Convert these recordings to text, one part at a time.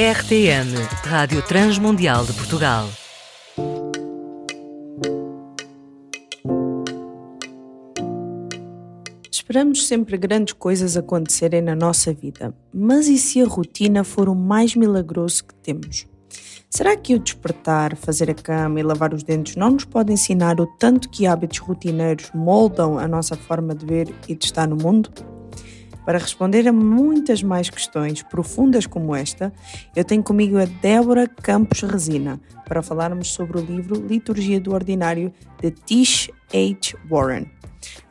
RTM, Rádio Transmundial de Portugal. Esperamos sempre grandes coisas acontecerem na nossa vida, mas e se a rotina for o mais milagroso que temos? Será que o despertar, fazer a cama e lavar os dentes não nos pode ensinar o tanto que hábitos rotineiros moldam a nossa forma de ver e de estar no mundo? Para responder a muitas mais questões profundas como esta, eu tenho comigo a Débora Campos Resina para falarmos sobre o livro Liturgia do Ordinário de Tish H. Warren.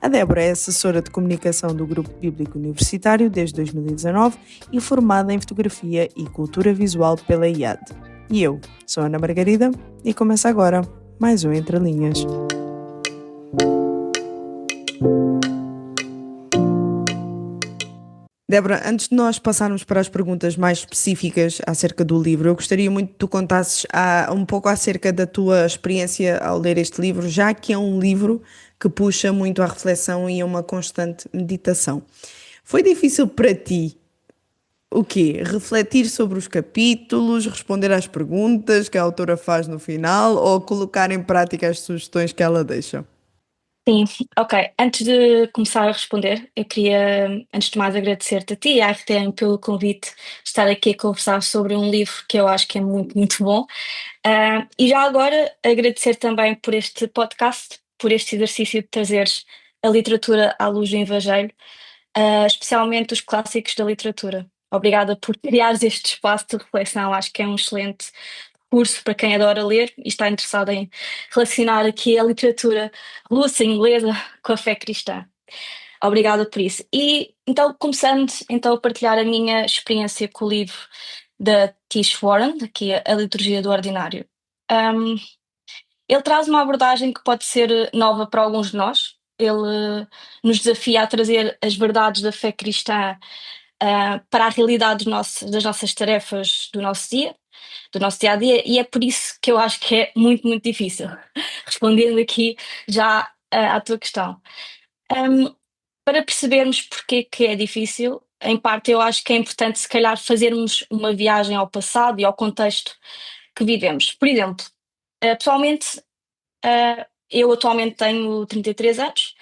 A Débora é assessora de comunicação do Grupo Bíblico Universitário desde 2019 e formada em Fotografia e Cultura Visual pela IAD. E eu sou Ana Margarida e começa agora mais um Entre Linhas. Débora, antes de nós passarmos para as perguntas mais específicas acerca do livro, eu gostaria muito que tu contasses um pouco acerca da tua experiência ao ler este livro, já que é um livro que puxa muito à reflexão e a uma constante meditação. Foi difícil para ti o quê? Refletir sobre os capítulos, responder às perguntas que a autora faz no final ou colocar em prática as sugestões que ela deixa? Sim, ok. Antes de começar a responder, eu queria, antes de mais, agradecer-te a ti e à RTM pelo convite de estar aqui a conversar sobre um livro que eu acho que é muito, muito bom. E já agora agradecer também por este podcast, por este exercício de trazeres a literatura à luz do Evangelho, especialmente os clássicos da literatura. Obrigada por criares este espaço de reflexão, acho que é um excelente curso para quem adora ler e está interessado em relacionar aqui a literatura russa e inglesa com a fé cristã. Obrigada por isso. E então, começando então a partilhar a minha experiência com o livro da Tish Warren, aqui a Liturgia do Ordinário. Ele traz uma abordagem que pode ser nova para alguns de nós. Ele nos desafia a trazer as verdades da fé cristã para a realidade das nossas tarefas do nosso dia a dia, e é por isso que eu acho que é muito, muito difícil. Respondendo aqui já à tua questão. Um, para percebermos porque que é difícil, em parte eu acho que é importante, se calhar, fazermos uma viagem ao passado e ao contexto que vivemos. Por exemplo, pessoalmente, eu atualmente tenho 33 anos.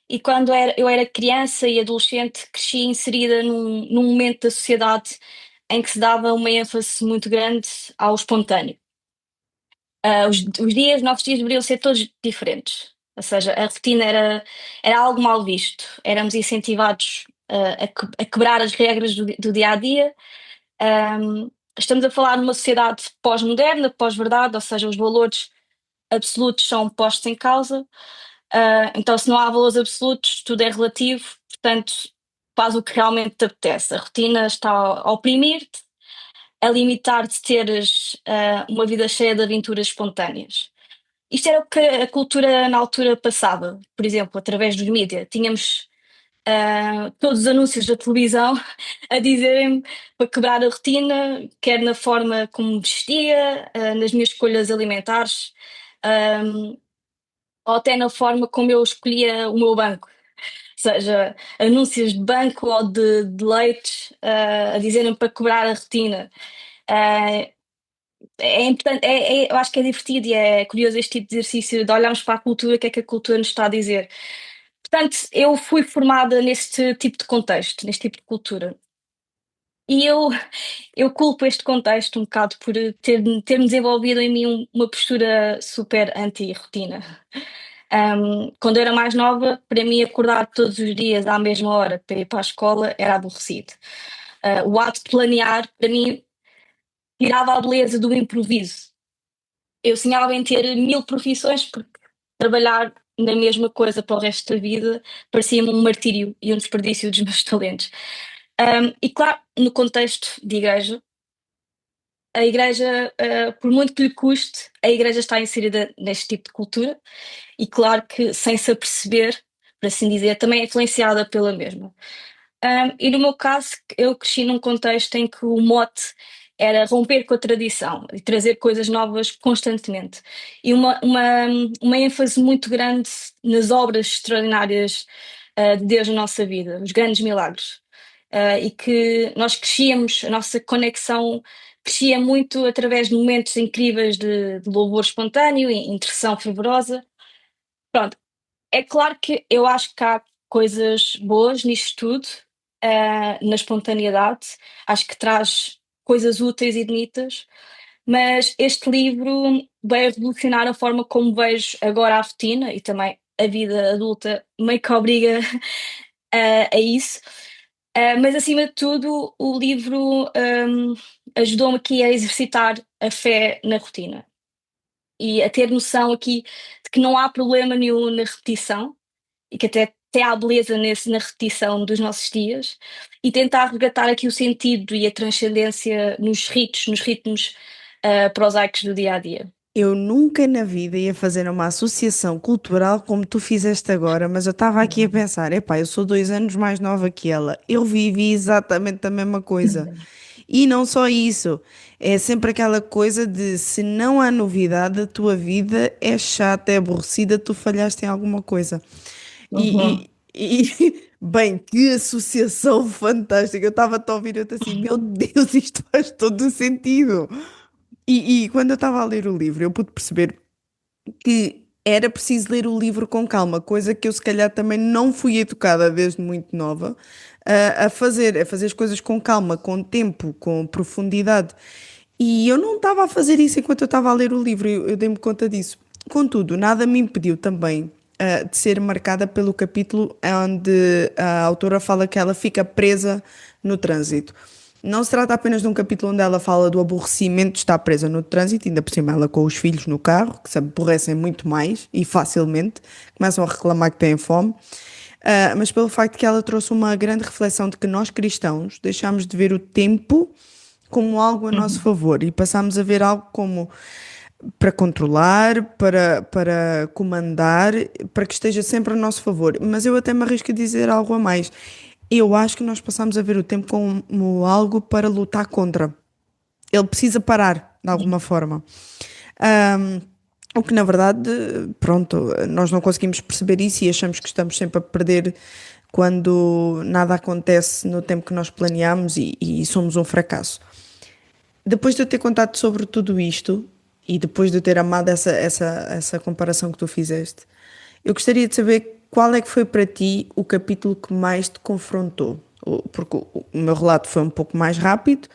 E quando eu era criança e adolescente, cresci inserida num momento da sociedade em que se dava uma ênfase muito grande ao espontâneo. Os nossos dias deveriam ser todos diferentes. Ou seja, a rotina era algo mal visto. Éramos incentivados a quebrar as regras do dia a dia. Estamos a falar numa sociedade pós-moderna, pós-verdade, ou seja, os valores absolutos são postos em causa. Então, se não há valores absolutos, tudo é relativo, portanto, faz o que realmente te apetece. A rotina está a oprimir-te, a limitar-te a teres uma vida cheia de aventuras espontâneas. Isto era o que a cultura na altura passava, por exemplo, através dos mídias. Tínhamos todos os anúncios da televisão a dizerem-me para quebrar a rotina, quer na forma como me vestia, nas minhas escolhas alimentares, ou até na forma como eu escolhia o meu banco. Ou seja, anúncios de banco ou de leites a dizerem para quebrar a rotina. Uh, é importante, eu acho que é divertido e é curioso este tipo de exercício de olharmos para a cultura, o que é que a cultura nos está a dizer. Portanto, eu fui formada neste tipo de contexto, neste tipo de cultura. E eu culpo este contexto um bocado por ter-me desenvolvido em mim uma postura super anti-rotina. Quando eu era mais nova, para mim acordar todos os dias à mesma hora para ir para a escola era aborrecido. O ato de planear, para mim, tirava a beleza do improviso. Eu sonhava em ter 1000 profissões, porque trabalhar na mesma coisa para o resto da vida parecia-me um martírio e um desperdício dos meus talentos. E claro, no contexto de igreja, a igreja, por muito que lhe custe, a igreja está inserida neste tipo de cultura e claro que sem se aperceber, por assim dizer, também é influenciada pela mesma. E no meu caso, eu cresci num contexto em que o mote era romper com a tradição e trazer coisas novas constantemente. E uma ênfase muito grande nas obras extraordinárias de Deus na nossa vida, os grandes milagres. E que nós crescíamos, a nossa conexão crescia muito através de momentos incríveis de louvor espontâneo e intercessão fervorosa. Pronto, é claro que eu acho que há coisas boas nisto tudo, na espontaneidade, acho que traz coisas úteis e bonitas, mas este livro vai revolucionar a forma como vejo agora a rotina e também a vida adulta meio que obriga a isso. Mas acima de tudo, o livro ajudou-me aqui a exercitar a fé na rotina e a ter noção aqui de que não há problema nenhum na repetição e que até há beleza na repetição dos nossos dias e tentar resgatar aqui o sentido e a transcendência nos ritos, nos ritmos prosaicos do dia a dia. Eu nunca na vida ia fazer uma associação cultural como tu fizeste agora, mas eu estava aqui a pensar, epá, eu sou 2 anos mais nova que ela, eu vivi exatamente a mesma coisa. E não só isso, é sempre aquela coisa de se não há novidade, a tua vida é chata, é aborrecida, tu falhaste em alguma coisa. Uhum. Bem, que associação fantástica! Eu estava a ouvir, eu estou assim, meu Deus, isto faz todo o sentido. E quando eu estava a ler o livro, eu pude perceber que era preciso ler o livro com calma, coisa que eu se calhar também não fui educada desde muito nova a fazer as coisas com calma, com tempo, com profundidade. E eu não estava a fazer isso enquanto eu estava a ler o livro, eu dei-me conta disso. Contudo, nada me impediu também de ser marcada pelo capítulo onde a autora fala que ela fica presa no trânsito. Não se trata apenas de um capítulo onde ela fala do aborrecimento de estar presa no trânsito, ainda por cima ela com os filhos no carro, que se aborrecem muito mais e facilmente, começam a reclamar que têm fome, mas pelo facto que ela trouxe uma grande reflexão de que nós cristãos deixamos de ver o tempo como algo a nosso Uhum. favor e passamos a ver algo como para controlar, para comandar, para que esteja sempre a nosso favor. Mas eu até me arrisco a dizer algo a mais. Eu acho que nós passamos a ver o tempo como algo para lutar contra. Ele precisa parar, de alguma forma. Ahm, o que na verdade, pronto, nós não conseguimos perceber isso e achamos que estamos sempre a perder quando nada acontece no tempo que nós planeamos e somos um fracasso. Depois de eu ter contado sobre tudo isto e depois de eu ter amado essa comparação que tu fizeste, eu gostaria de saber qual é que foi para ti o capítulo que mais te confrontou. Porque o meu relato foi um pouco mais rápido,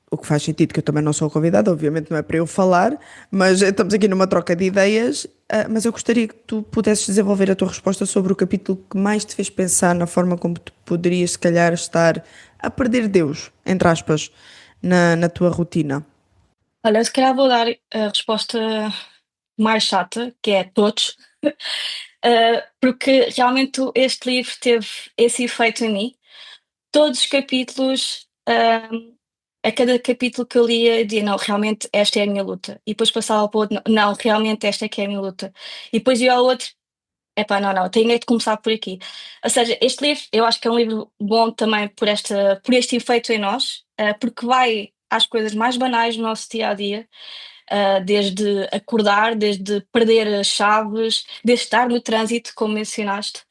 o que faz sentido que eu também não sou convidada, obviamente não é para eu falar, mas estamos aqui numa troca de ideias. Mas eu gostaria que tu pudesses desenvolver a tua resposta sobre o capítulo que mais te fez pensar na forma como tu poderias, se calhar, estar a perder Deus, entre aspas, na tua rotina. Olha, se calhar vou dar a resposta mais chata, que é todos, porque realmente este livro teve esse efeito em mim. Todos os capítulos, a cada capítulo que eu lia, eu dizia, não, realmente esta é a minha luta. E depois passava para o outro, não, realmente esta é que é a minha luta. E depois ia ao outro, epá, não, não, tenho é de começar por aqui. Ou seja, este livro, eu acho que é um livro bom também por este efeito em nós, porque vai às coisas mais banais do nosso dia a dia, desde acordar, desde perder as chaves, desde estar no trânsito, como mencionaste.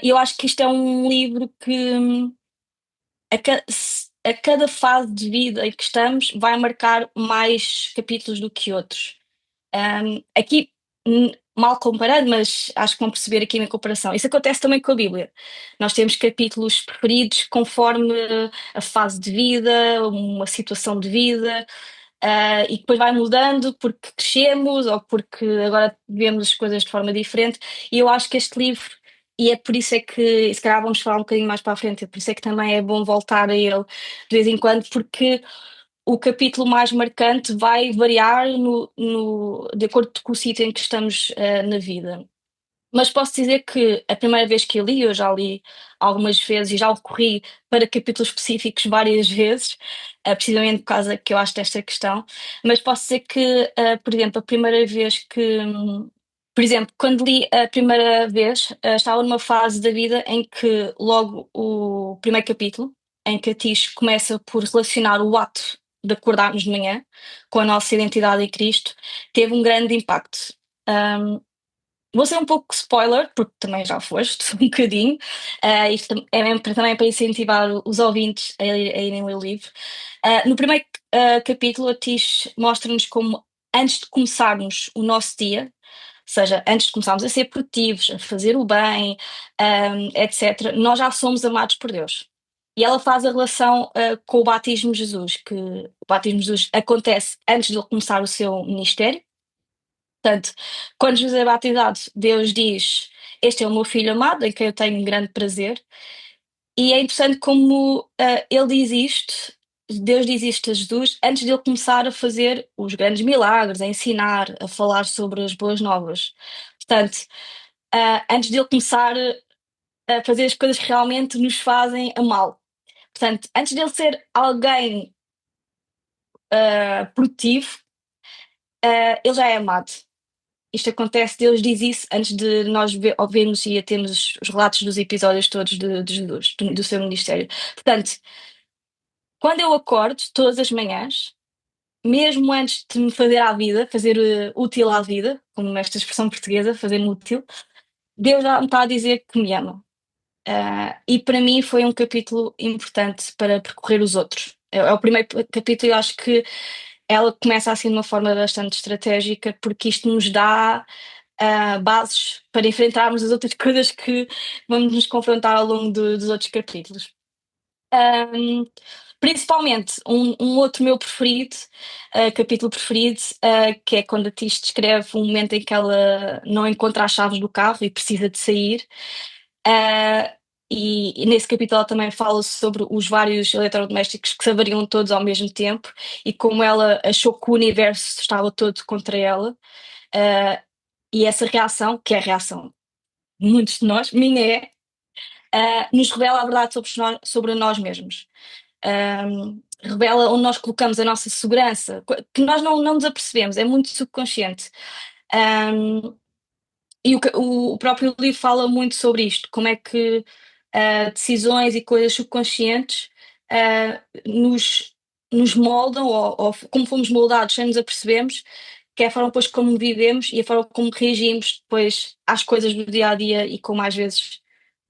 E eu acho que isto é um livro que a cada fase de vida em que estamos vai marcar mais capítulos do que outros. Aqui, mal comparando, mas acho que vão perceber aqui a minha comparação. Isso acontece também com a Bíblia. Nós temos capítulos preferidos conforme a fase de vida, uma situação de vida, e depois vai mudando porque crescemos ou porque agora vemos as coisas de forma diferente. E eu acho que este livro, e é por isso é que, e se calhar vamos falar um bocadinho mais para a frente, por isso é que também é bom voltar a ele de vez em quando, porque o capítulo mais marcante vai variar de acordo com o sítio em que estamos na vida. Mas posso dizer que a primeira vez que eu li, eu já li algumas vezes e já recorri para capítulos específicos várias vezes, precisamente por causa que eu acho desta questão. Mas posso dizer que, por exemplo, a primeira vez que. Por exemplo, quando li a primeira vez, estava numa fase da vida em que logo o primeiro capítulo, em que a Tis começa por relacionar o ato de acordarmos de manhã com a nossa identidade em Cristo, teve um grande impacto. Um, Vou ser um pouco spoiler, porque também já foste um bocadinho. Isto é mesmo também para incentivar os ouvintes a irem ler o livro. No primeiro capítulo, a Tish mostra-nos como, antes de começarmos o nosso dia, ou seja, antes de começarmos a ser produtivos, a fazer o bem, etc., nós já somos amados por Deus. E ela faz a relação com o batismo de Jesus, que o batismo de Jesus acontece antes de ele começar o seu ministério. Portanto, quando Jesus é batizado, Deus diz: Este é o meu filho amado, em quem eu tenho grande prazer. E é interessante como ele diz isto, Deus diz isto a Jesus, antes de ele começar a fazer os grandes milagres, a ensinar, a falar sobre as boas novas. Portanto, antes de ele começar a fazer as coisas que realmente nos fazem amá-lo. Portanto, antes de ele ser alguém produtivo, ele já é amado. Isto acontece, Deus diz isso antes de nós ouvirmos e a termos os relatos dos episódios todos de Jesus, do seu ministério. Portanto, quando eu acordo todas as manhãs, mesmo antes de me fazer à vida, fazer útil à vida, como esta expressão portuguesa, fazer-me útil, Deus já me está a dizer que me ama. E para mim foi um capítulo importante para percorrer os outros. É o primeiro capítulo e eu acho que ela começa assim de uma forma bastante estratégica, porque isto nos dá bases para enfrentarmos as outras coisas que vamos nos confrontar ao longo dos outros capítulos. Um, Principalmente um outro meu preferido, capítulo preferido, que é quando a Tis descreve um momento em que ela não encontra as chaves do carro e precisa de sair. Uh, e nesse capítulo ela também fala sobre os vários eletrodomésticos que se avariam todos ao mesmo tempo e como ela achou que o universo estava todo contra ela. Uh, e essa reação, que é a reação de muitos de nós, minha nos revela a verdade sobre nós mesmos. Revela onde nós colocamos a nossa segurança, que nós não nos apercebemos, é muito subconsciente. Um, e o próprio livro fala muito sobre isto, como é que decisões e coisas subconscientes nos moldam, ou como fomos moldados sem nos apercebermos, que é a forma depois como vivemos e a forma como reagimos depois às coisas do dia a dia e como às vezes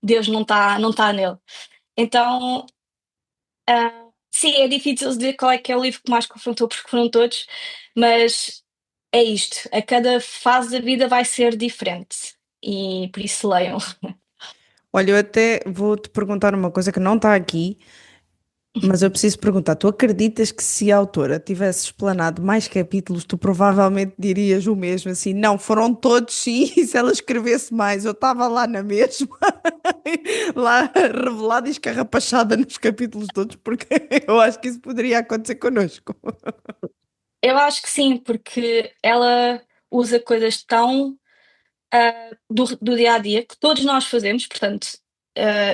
Deus não tá nele. Então, sim, é difícil dizer qual é que é o livro que mais confrontou, porque foram todos, mas é isto, a cada fase da vida vai ser diferente e por isso leiam. Olha, eu até vou-te perguntar uma coisa que não está aqui, mas eu preciso perguntar: tu acreditas que se a autora tivesse explanado mais capítulos, tu provavelmente dirias o mesmo, assim, não, foram todos sim, e se ela escrevesse mais, eu estava lá na mesma, lá revelada e escarrapachada nos capítulos todos, porque eu acho que isso poderia acontecer connosco. Eu acho que sim, porque ela usa coisas tão do dia a dia que todos nós fazemos, portanto,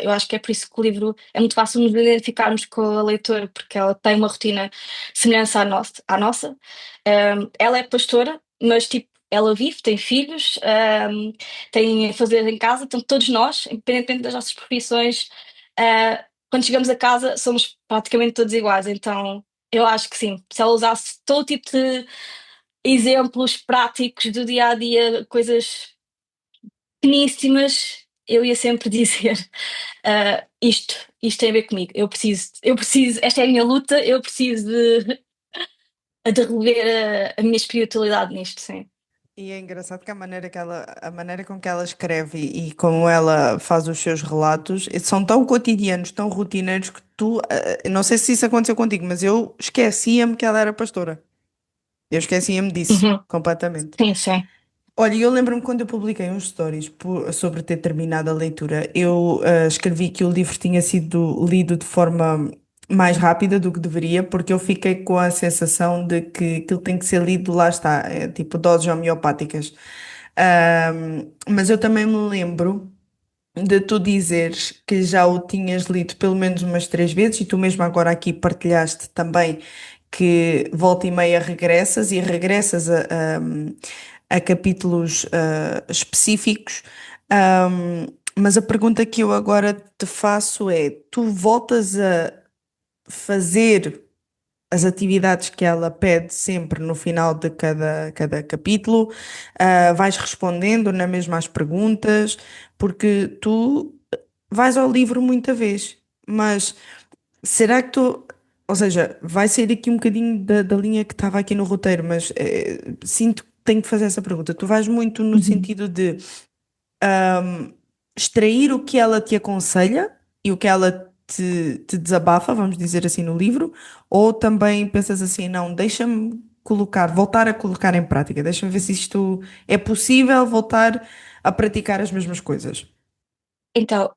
eu acho que é por isso que o livro é muito fácil nos identificarmos com a leitora, porque ela tem uma rotina semelhante à nossa. Ela é pastora, mas tipo, ela vive, tem filhos, tem a fazer em casa, então todos nós, independentemente das nossas profissões, quando chegamos a casa somos praticamente todos iguais, então eu acho que sim, se ela usasse todo tipo de exemplos práticos do dia a dia, coisas pequeníssimas, eu ia sempre dizer isto tem a ver comigo, eu preciso, esta é a minha luta, eu preciso de rever a minha espiritualidade nisto, sim. E é engraçado que a maneira com que ela escreve e como ela faz os seus relatos são tão cotidianos, tão rotineiros que tu, não sei se isso aconteceu contigo, mas eu esquecia-me que ela era pastora. Eu esquecia-me disso Uhum. completamente. Sim, sim. Olha, eu lembro-me quando eu publiquei uns stories sobre ter terminado a leitura, eu escrevi que o livro tinha sido lido de forma mais rápida do que deveria, porque eu fiquei com a sensação de que aquilo tem que ser lido, lá está, é tipo doses homeopáticas. Mas eu também me lembro de tu dizeres que já o tinhas lido pelo menos umas 3 vezes e tu mesmo agora aqui partilhaste também que volta e meia regressas e regressas a capítulos específicos. Mas a pergunta que eu agora te faço é: tu voltas a fazer as atividades que ela pede sempre no final de cada capítulo, vais respondendo na mesma às perguntas, porque tu vais ao livro muita vez, mas será que tu, ou seja, vai sair aqui um bocadinho da linha que estava aqui no roteiro, mas sinto que tenho que fazer essa pergunta. Tu vais muito no Uhum. sentido de extrair o que ela te aconselha e o que ela te desabafa, vamos dizer assim, no livro, ou também pensas assim, não, deixa-me colocar, voltar a colocar em prática, deixa-me ver se isto é possível voltar a praticar as mesmas coisas. Então,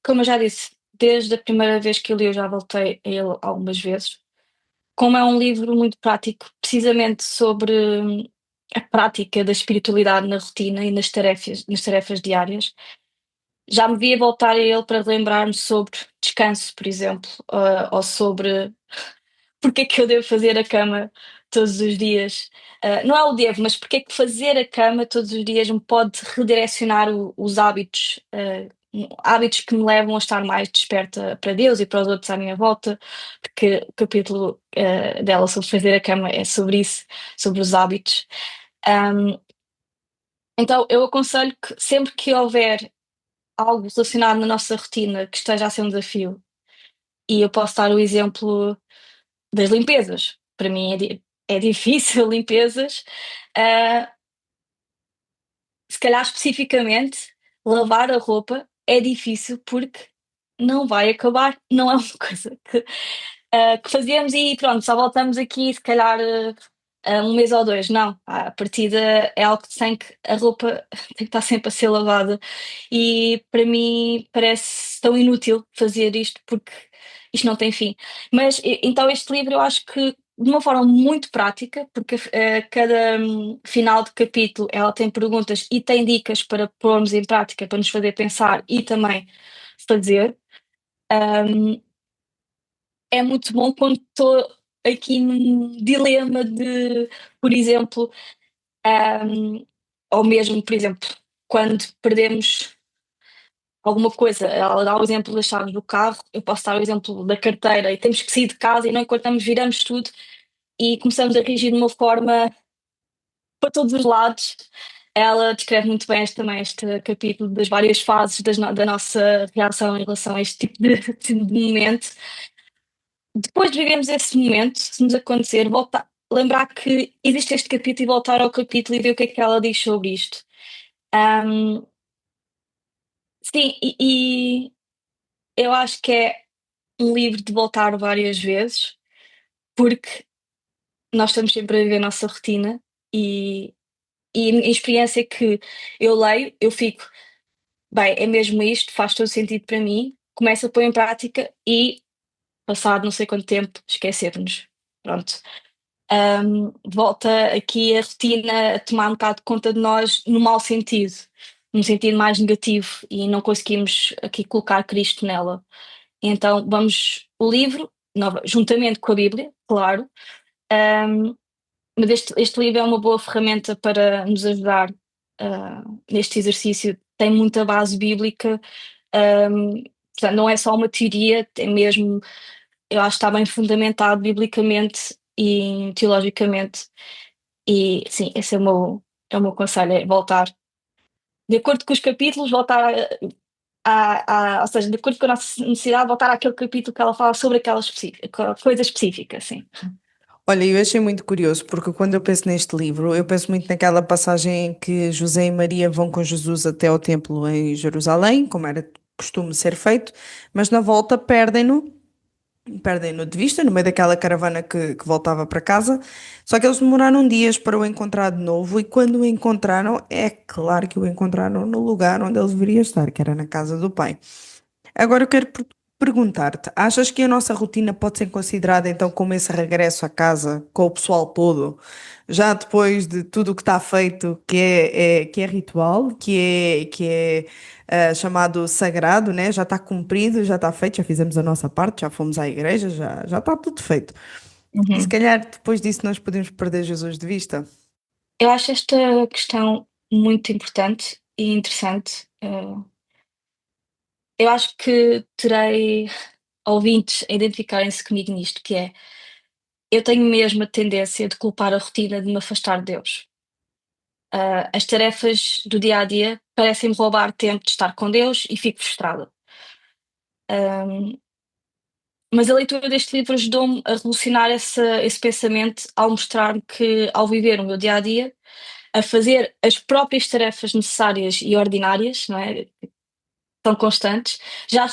como eu já disse, desde a primeira vez que eu li, eu já voltei a ele algumas vezes. Como é um livro muito prático, precisamente sobre a prática da espiritualidade na rotina e nas tarefas diárias, já me via voltar a ele para lembrar-me sobre descanso, por exemplo, ou sobre porque é que eu devo fazer a cama todos os dias. Não é o devo, mas porque é que fazer a cama todos os dias me pode redirecionar os hábitos, hábitos que me levam a estar mais desperta para Deus e para os outros à minha volta, porque o capítulo dela sobre fazer a cama é sobre isso, sobre os hábitos. Um, então eu aconselho que sempre que houver algo relacionado na nossa rotina que esteja a ser um desafio, e eu posso dar o exemplo das limpezas. Para mim é difícil limpezas. Ah, Se calhar especificamente, lavar a roupa é difícil porque não vai acabar, não é uma coisa que fazemos e pronto, só voltamos aqui se calhar a um mês ou dois. Não, a partida é algo que tem que a roupa tem que estar sempre a ser lavada e para mim parece tão inútil fazer isto porque isto não tem fim. Mas então este livro eu acho que de uma forma muito prática, porque cada final de capítulo ela tem perguntas e tem dicas para pormos em prática, para nos fazer pensar e também fazer. Um, É muito bom quando estou aqui num dilema de, por exemplo, um, ou mesmo, por exemplo, quando perdemos alguma coisa, ela dá o exemplo das chaves do carro, eu posso dar o exemplo da carteira e temos que sair de casa e não encontramos, viramos tudo e começamos a reagir de uma forma para todos os lados. Ela descreve muito bem também este capítulo das várias fases da nossa reação em relação a este tipo de momento. Depois de vivermos esse momento, se nos acontecer, voltar, lembrar que existe este capítulo e voltar ao capítulo e ver o que é que ela diz sobre isto. Ahm, sim, e eu acho que é um livro de voltar várias vezes, porque nós estamos sempre a viver a nossa rotina e a experiência é que eu leio, eu fico, bem, é mesmo isto, faz todo sentido para mim, começo a pôr em prática e, passado não sei quanto tempo, esquecer-nos. Pronto. Volta aqui a rotina a tomar um bocado de conta de nós no mau sentido, num sentido mais negativo, e não conseguimos aqui colocar Cristo nela. Então vamos o livro, juntamente com a Bíblia, claro, um, mas este livro é uma boa ferramenta para nos ajudar neste exercício. Tem muita base bíblica, portanto, não é só uma teoria, tem mesmo, eu acho que está bem fundamentado biblicamente e teologicamente. E sim, esse é o meu conselho, é voltar, de acordo com os capítulos, voltar ou seja, de acordo com a nossa necessidade, voltar àquele capítulo que ela fala sobre aquela coisa específica, sim. Olha, eu achei muito curioso, porque quando eu penso neste livro, eu penso muito naquela passagem em que José e Maria vão com Jesus até ao templo em Jerusalém, como era costume ser feito, mas na volta perdem-no de vista, no meio daquela caravana que voltava para casa. Só que eles demoraram dias para o encontrar de novo, e quando o encontraram, é claro que o encontraram no lugar onde ele deveria estar, que era na casa do pai. Agora eu quero perguntar-te, achas que a nossa rotina pode ser considerada então como esse regresso a casa com o pessoal todo, já depois de tudo o que está feito, que é ritual, que é chamado sagrado, né? Já está cumprido, já está feito, já fizemos a nossa parte, já fomos à igreja, já está tudo feito. E se Uhum. calhar depois disso nós podemos perder Jesus de vista. Eu acho esta questão muito importante e interessante. Eu acho que terei ouvintes a identificarem-se comigo nisto, que é eu tenho mesmo a tendência de culpar a rotina de me afastar de Deus. As tarefas do dia a dia parecem-me roubar tempo de estar com Deus e fico frustrada. Um, mas a leitura deste livro ajudou-me a revolucionar esse pensamento ao mostrar-me que, ao viver o meu dia a dia, a fazer as próprias tarefas necessárias e ordinárias, não é? Tão constantes, já,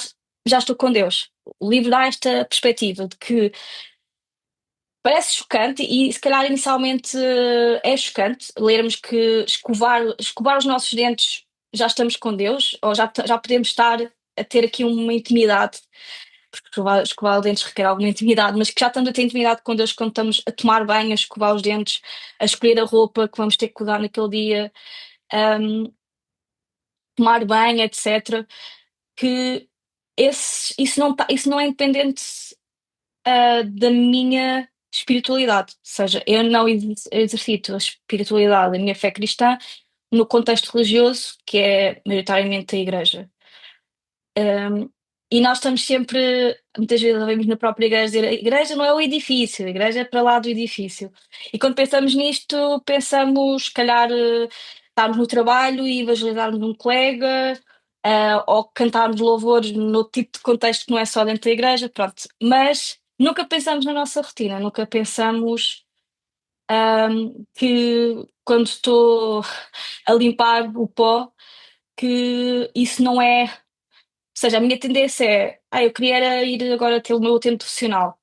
já estou com Deus. O livro dá esta perspectiva de que parece chocante e se calhar inicialmente é chocante lermos que escovar os nossos dentes já estamos com Deus, ou já podemos estar a ter aqui uma intimidade, porque escovar os dentes requer alguma intimidade, mas que já estamos a ter intimidade com Deus quando estamos a tomar banho, a escovar os dentes, a escolher a roupa que vamos ter que usar naquele dia, um, tomar banho, etc. Que isso não é independente da minha espiritualidade. Ou seja, eu não exercito a espiritualidade, a minha fé cristã, no contexto religioso, que é maioritariamente a igreja. Um, e nós estamos sempre, muitas vezes ouvimos na própria igreja dizer a igreja não é o edifício, a igreja é para lá do edifício. E quando pensamos nisto, pensamos, se calhar, estarmos no trabalho e evangelizarmos um colega, ou cantarmos louvores no tipo de contexto que não é só dentro da igreja, pronto. Mas nunca pensamos na nossa rotina, nunca pensamos, que quando estou a limpar o pó, que isso não é, ou seja, a minha tendência é, eu queria era ir agora ter o meu tempo profissional,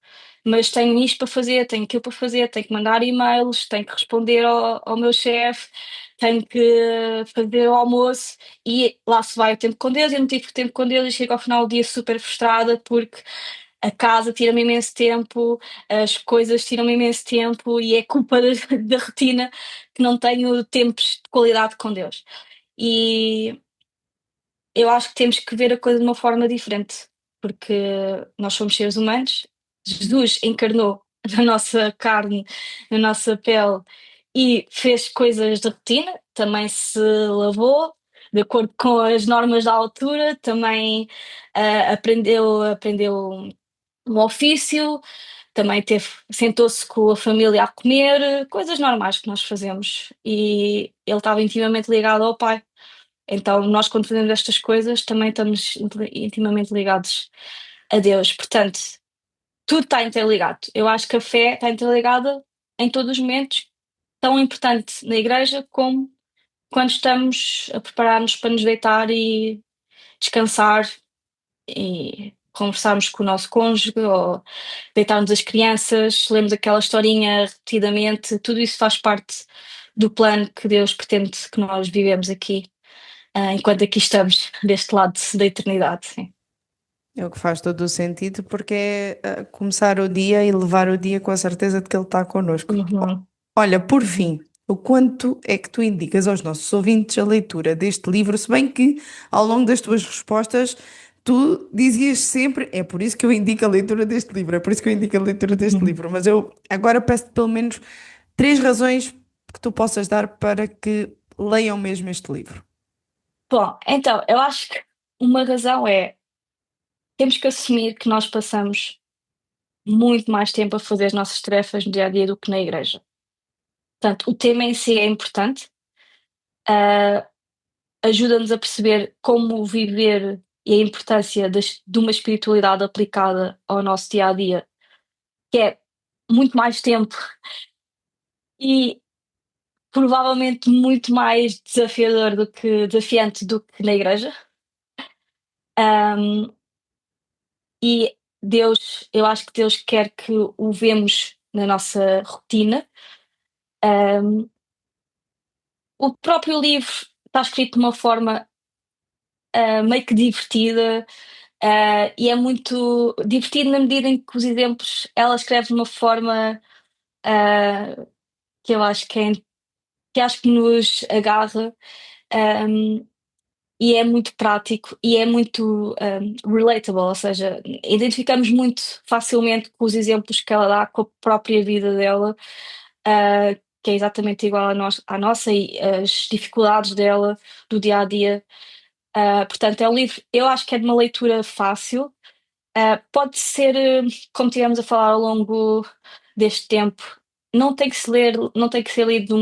mas tenho isto para fazer, tenho aquilo para fazer, tenho que mandar e-mails, tenho que responder ao meu chefe, tenho que fazer o almoço e lá se vai o tempo com Deus. Eu não tive tempo com Deus e chego ao final do dia super frustrada porque a casa tira-me imenso tempo, as coisas tiram-me imenso tempo e é culpa da rotina que não tenho tempos de qualidade com Deus. E eu acho que temos que ver a coisa de uma forma diferente, porque nós somos seres humanos, Jesus encarnou na nossa carne, na nossa pele e fez coisas de rotina, também se lavou de acordo com as normas da altura, também aprendeu um ofício, também sentou-se com a família a comer, coisas normais que nós fazemos. E ele estava intimamente ligado ao Pai. Então, nós, quando fazemos estas coisas, também estamos intimamente ligados a Deus. Portanto, tudo está interligado. Eu acho que a fé está interligada em todos os momentos, tão importante na igreja como quando estamos a preparar-nos para nos deitar e descansar e conversarmos com o nosso cônjuge ou deitarmos as crianças, lemos aquela historinha repetidamente. Tudo isso faz parte do plano que Deus pretende que nós vivemos aqui enquanto aqui estamos, deste lado da eternidade, sim. É o que faz todo o sentido, porque é começar o dia e levar o dia com a certeza de que ele está connosco. Uhum. Olha, por fim, o quanto é que tu indicas aos nossos ouvintes a leitura deste livro, se bem que ao longo das tuas respostas tu dizias sempre, é por isso que eu indico a leitura deste livro, é por isso que eu indico a leitura deste Uhum. livro, mas eu agora peço-te pelo menos três razões que tu possas dar para que leiam mesmo este livro. Bom, então, eu acho que uma razão é, temos que assumir que nós passamos muito mais tempo a fazer as nossas tarefas no dia a dia do que na igreja. Portanto, o tema em si é importante, ah, ajuda-nos a perceber como viver e a importância de uma espiritualidade aplicada ao nosso dia a dia, que é muito mais tempo e provavelmente muito mais desafiante do que na igreja. Um, e eu acho que Deus quer que o vemos na nossa rotina. Um, o próprio livro está escrito de uma forma meio que divertida, e é muito divertido na medida em que os exemplos ela escreve de uma forma uh, que eu acho que acho que nos agarra. um, e é muito prático e é muito relatable, ou seja, identificamos muito facilmente com os exemplos que ela dá com a própria vida dela, que é exatamente igual à nossa e as dificuldades dela do dia a dia. Portanto, é um livro, eu acho que é de uma leitura fácil. Pode ser, como tivemos a falar ao longo deste tempo não tem que se ler, não tem que ser lido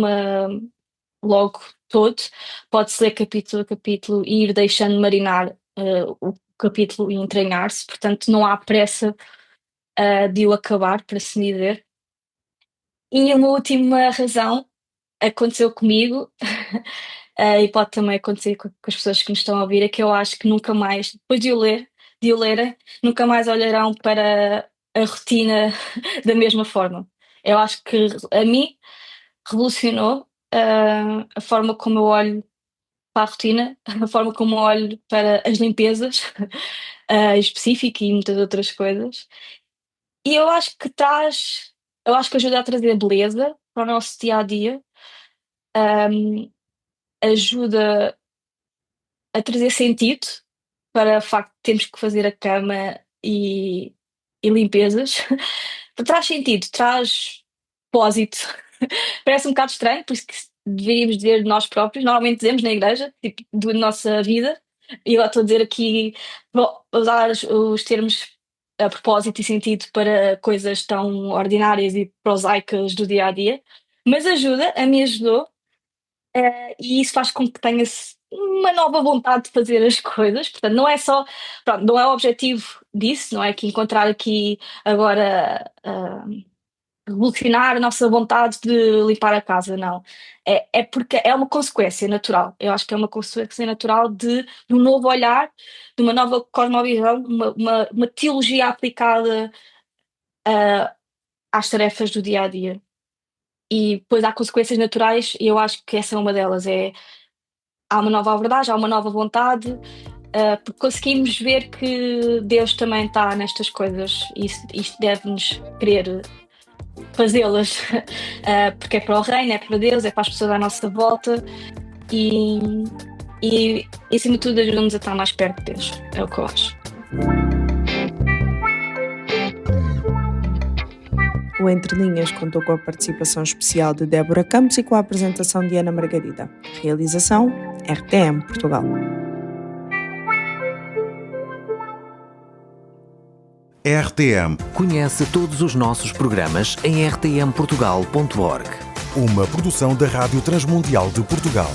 logo todo, pode-se ler capítulo a capítulo e ir deixando marinar o capítulo e entranhar-se, portanto não há pressa de o acabar, para assim dizer. E uma última razão aconteceu comigo, e pode também acontecer com as pessoas que nos estão a ouvir, é que eu acho que nunca mais, depois de o lerem, nunca mais olharão para a rotina da mesma forma. Eu acho que a mim revolucionou a forma como eu olho para a rotina, a forma como eu olho para as limpezas, em específico e muitas outras coisas. E eu acho que ajuda a trazer beleza para o nosso dia a dia, ajuda a trazer sentido para o facto de termos que fazer a cama e limpezas. Traz sentido, traz propósito. Parece um bocado estranho, por isso que deveríamos dizer de nós próprios. Normalmente dizemos na igreja, tipo, da nossa vida. E agora estou a dizer aqui, vou usar os termos a propósito e sentido para coisas tão ordinárias e prosaicas do dia a dia. Mas ajuda, a mim ajudou, e isso faz com que tenha-se uma nova vontade de fazer as coisas. Portanto, não é só, pronto, não é o objetivo disso, não é que encontrar aqui agora revolucionar a nossa vontade de limpar a casa, não. É porque é uma consequência natural. Eu acho que é uma consequência natural de um novo olhar, de uma nova cosmovisão, uma teologia aplicada às tarefas do dia a dia. E depois há consequências naturais, e eu acho que essa é uma delas. Há uma nova verdade, há uma nova vontade, porque conseguimos ver que Deus também está nestas coisas e isto deve-nos querer fazê-las, porque é para o reino, é para Deus, é para as pessoas à nossa volta e, e acima de tudo ajuda-nos a estar mais perto de Deus, é o que eu acho. O Entre Linhas contou com a participação especial de Débora Campos e com a apresentação de Ana Margarida. Realização RTM Portugal. RTM, Conhece todos os nossos programas em rtmportugal.org. uma produção da Rádio Transmundial de Portugal.